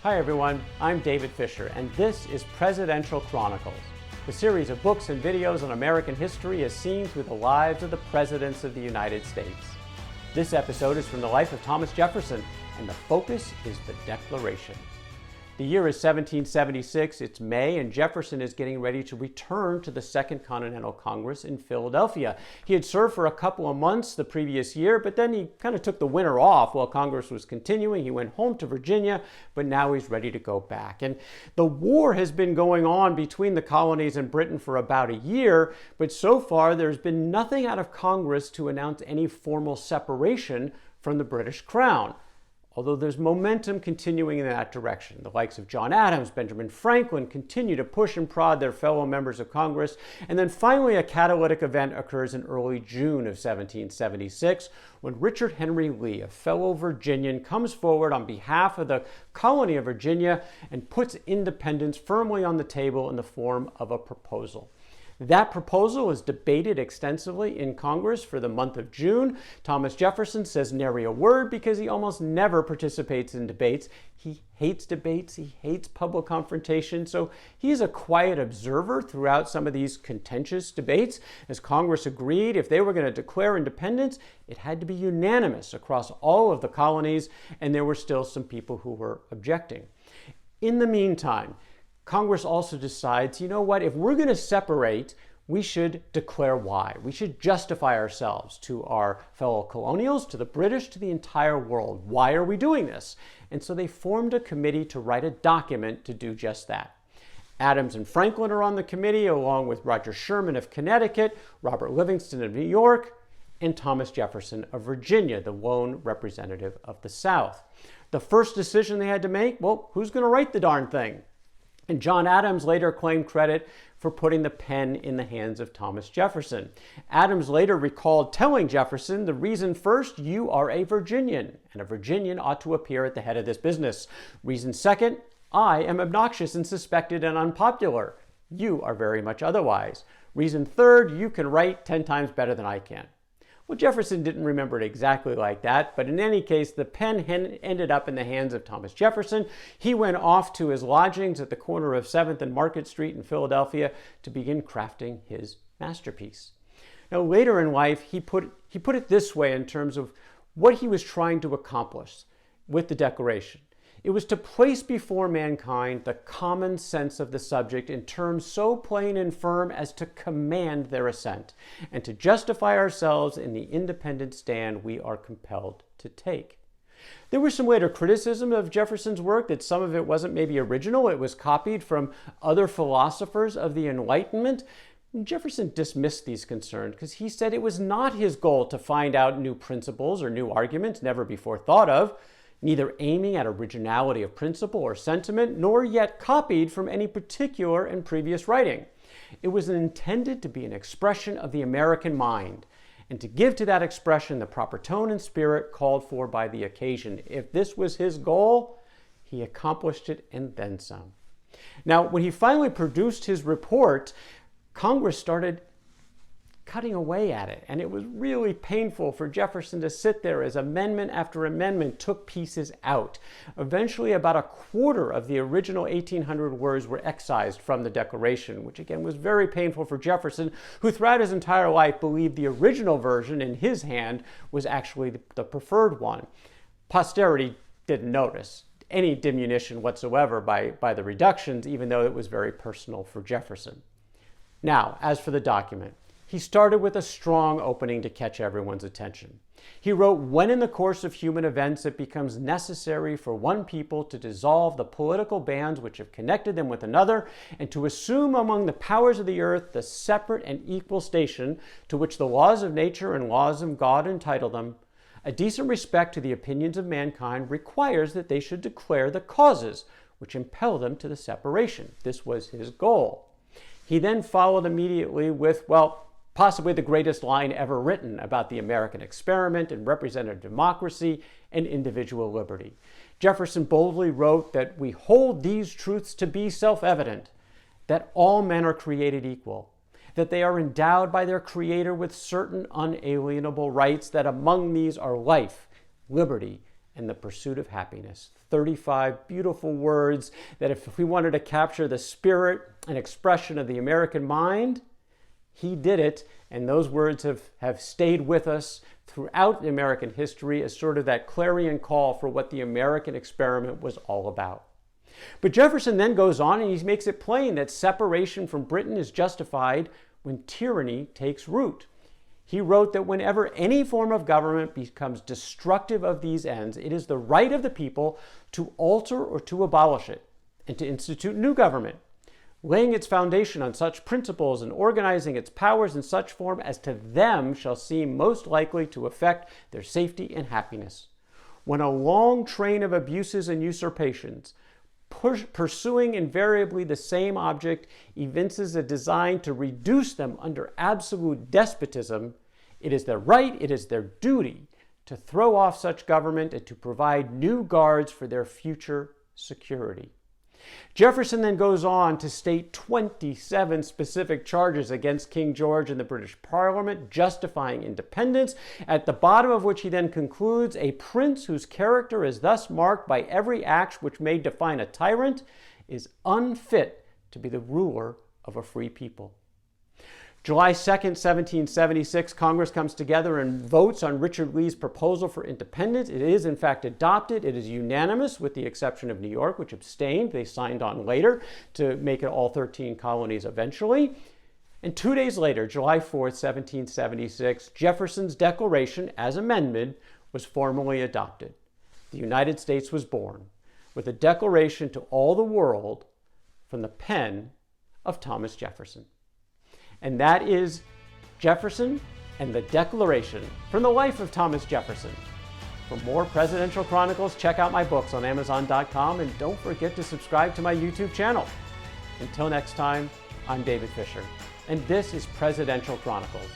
Hi everyone, I'm David Fisher, and this is Presidential Chronicles, the series of books and videos on American history as seen through the lives of the presidents of the United States. This episode is from the life of Thomas Jefferson, and the focus is the Declaration. The year is 1776, it's May, and Jefferson is getting ready to return to the Second Continental Congress in Philadelphia. He had served for a couple of months the previous year, but then he kind of took the winter off while Congress was continuing. He went home to Virginia, but now he's ready to go back. And the war has been going on between the colonies and Britain for about a year, but so far there's been nothing out of Congress to announce any formal separation from the British Crown. Although there's momentum continuing in that direction. The likes of John Adams, Benjamin Franklin continue to push and prod their fellow members of Congress. And then finally a catalytic event occurs in early June of 1776 when Richard Henry Lee, a fellow Virginian, comes forward on behalf of the colony of Virginia and puts independence firmly on the table in the form of a proposal. That proposal is debated extensively in Congress for the month of June. Thomas Jefferson says nary a word because he almost never participates in debates. He hates debates, he hates public confrontation, so he's a quiet observer throughout some of these contentious debates. As Congress agreed, if they were going to declare independence, it had to be unanimous across all of the colonies, and there were still some people who were objecting. In the meantime, Congress also decides, you know what, if we're going to separate, we should declare why. We should justify ourselves to our fellow colonials, to the British, to the entire world. Why are we doing this? And so they formed a committee to write a document to do just that. Adams and Franklin are on the committee, along with Roger Sherman of Connecticut, Robert Livingston of New York, and Thomas Jefferson of Virginia, the lone representative of the South. The first decision they had to make, well, who's going to write the darn thing? And John Adams later claimed credit for putting the pen in the hands of Thomas Jefferson. Adams later recalled telling Jefferson, the reason first, you are a Virginian, and a Virginian ought to appear at the head of this business. Reason second, I am obnoxious and suspected and unpopular. You are very much otherwise. Reason third, you can write 10 times better than I can. Well, Jefferson didn't remember it exactly like that, but in any case, the pen ended up in the hands of Thomas Jefferson. He went off to his lodgings at the corner of 7th and Market Street in Philadelphia to begin crafting his masterpiece. Now, later in life, he put it this way in terms of what he was trying to accomplish with the Declaration. It was to place before mankind the common sense of the subject in terms so plain and firm as to command their assent, and to justify ourselves in the independent stand we are compelled to take. There was some later criticism of Jefferson's work that some of it wasn't maybe original. It was copied from other philosophers of the Enlightenment. Jefferson dismissed these concerns because he said it was not his goal to find out new principles or new arguments never before thought of, neither aiming at originality of principle or sentiment, nor yet copied from any particular and previous writing. It was intended to be an expression of the American mind, and to give to that expression the proper tone and spirit called for by the occasion. If this was his goal, he accomplished it and then some. Now, when he finally produced his report, Congress started cutting away at it. And it was really painful for Jefferson to sit there as amendment after amendment took pieces out. Eventually, about a quarter of the original 1,800 words were excised from the Declaration, which again was very painful for Jefferson, who throughout his entire life believed the original version in his hand was actually the preferred one. Posterity didn't notice any diminution whatsoever by the reductions, even though it was very personal for Jefferson. Now, as for the document, he started with a strong opening to catch everyone's attention. He wrote, when in the course of human events it becomes necessary for one people to dissolve the political bands which have connected them with another, and to assume among the powers of the earth the separate and equal station to which the laws of nature and laws of God entitle them, a decent respect to the opinions of mankind requires that they should declare the causes which impel them to the separation. This was his goal. He then followed immediately with, possibly the greatest line ever written about the American experiment and representative democracy and individual liberty. Jefferson boldly wrote that we hold these truths to be self-evident, that all men are created equal, that they are endowed by their Creator with certain unalienable rights, that among these are life, liberty, and the pursuit of happiness. 35 beautiful words that if we wanted to capture the spirit and expression of the American mind, he did it, and those words have stayed with us throughout American history as sort of that clarion call for what the American experiment was all about. But Jefferson then goes on and he makes it plain that separation from Britain is justified when tyranny takes root. He wrote that whenever any form of government becomes destructive of these ends, it is the right of the people to alter or to abolish it and to institute new government, laying its foundation on such principles and organizing its powers in such form as to them shall seem most likely to affect their safety and happiness. When a long train of abuses and usurpations, pursuing invariably the same object, evinces a design to reduce them under absolute despotism, it is their right, it is their duty to throw off such government and to provide new guards for their future security. Jefferson then goes on to state 27 specific charges against King George and the British Parliament, justifying independence, at the bottom of which he then concludes, a prince whose character is thus marked by every act which may define a tyrant is unfit to be the ruler of a free people. July 2nd, 1776, Congress comes together and votes on Richard Lee's proposal for independence. It is, in fact, adopted. It is unanimous, with the exception of New York, which abstained. They signed on later to make it all 13 colonies eventually. And 2 days later, July 4th, 1776, Jefferson's Declaration, as amended, was formally adopted. The United States was born, with a declaration to all the world from the pen of Thomas Jefferson. And that is Jefferson and the Declaration from the life of Thomas Jefferson. For more Presidential Chronicles, check out my books on Amazon.com, and don't forget to subscribe to my YouTube channel. Until next time, I'm David Fisher, and this is Presidential Chronicles.